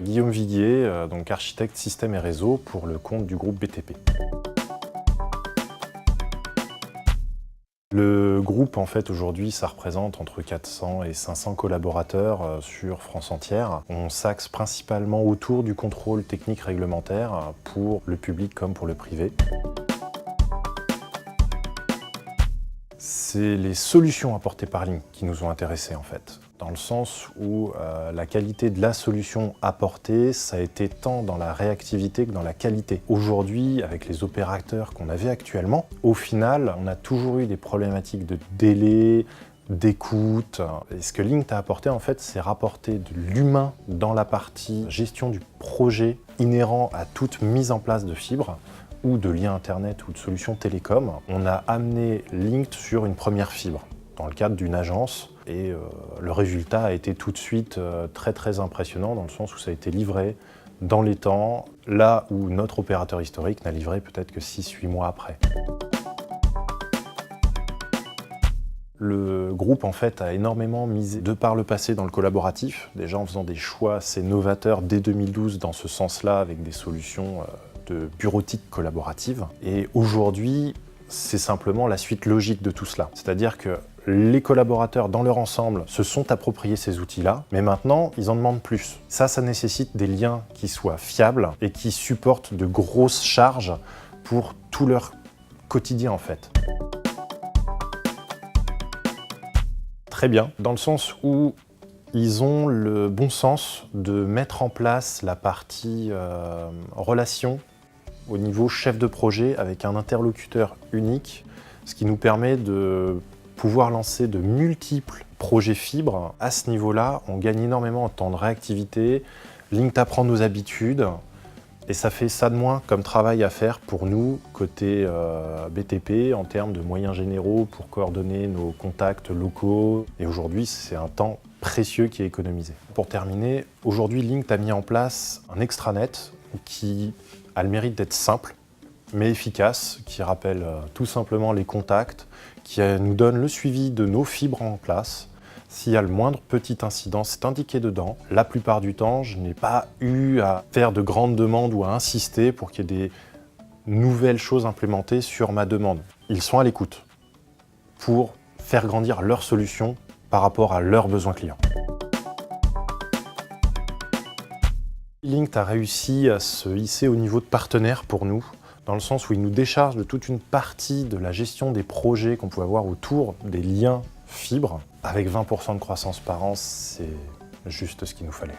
Guillaume Viguier, donc architecte système et réseau pour le compte du groupe BTP. Le groupe, en fait, aujourd'hui, ça représente entre 400 et 500 collaborateurs sur France entière. On s'axe principalement autour du contrôle technique réglementaire pour le public comme pour le privé. C'est les solutions apportées par Link qui nous ont intéressés, en fait, dans le sens où la qualité de la solution apportée, ça a été tant dans la réactivité que dans la qualité. Aujourd'hui, avec les opérateurs qu'on avait actuellement, au final, on a toujours eu des problématiques de délai, d'écoute. Et ce que Link t'a apporté, en fait, c'est rapporter de l'humain dans la partie gestion du projet inhérent à toute mise en place de fibres ou de liens internet ou de solutions télécom. On a amené Link sur une première fibre dans le cadre d'une agence et le résultat a été tout de suite très impressionnant dans le sens où ça a été livré dans les temps, là où notre opérateur historique n'a livré peut-être que 6-8 mois après. Le groupe, en fait, a énormément misé de par le passé dans le collaboratif, déjà en faisant des choix assez novateurs dès 2012 dans ce sens-là, avec des solutions de bureautique collaborative. Et aujourd'hui, c'est simplement la suite logique de tout cela. C'est-à-dire que les collaborateurs, dans leur ensemble, se sont appropriés ces outils-là, mais maintenant, ils en demandent plus. Ça nécessite des liens qui soient fiables et qui supportent de grosses charges pour tout leur quotidien, en fait. Très bien, dans le sens où ils ont le bon sens de mettre en place la partie relation au niveau chef de projet avec un interlocuteur unique, ce qui nous permet de pouvoir lancer de multiples projets fibres. À ce niveau-là, on gagne énormément en temps de réactivité, Link t'apprend nos habitudes, et ça fait ça de moins comme travail à faire pour nous, côté BTP, en termes de moyens généraux pour coordonner nos contacts locaux. Et aujourd'hui, c'est un temps précieux qui est économisé. Pour terminer, aujourd'hui, Link a mis en place un extranet qui a le mérite d'être simple, mais efficace, qui rappelle tout simplement les contacts, qui nous donne le suivi de nos fibres en place. S'il y a le moindre petit incident, c'est indiqué dedans. La plupart du temps, je n'ai pas eu à faire de grandes demandes ou à insister pour qu'il y ait des nouvelles choses implémentées sur ma demande. Ils sont à l'écoute pour faire grandir leurs solutions par rapport à leurs besoins clients. Link a réussi à se hisser au niveau de partenaire pour nous, dans le sens où il nous décharge de toute une partie de la gestion des projets qu'on pouvait avoir autour des liens fibres. Avec 20% de croissance par an, c'est juste ce qu'il nous fallait.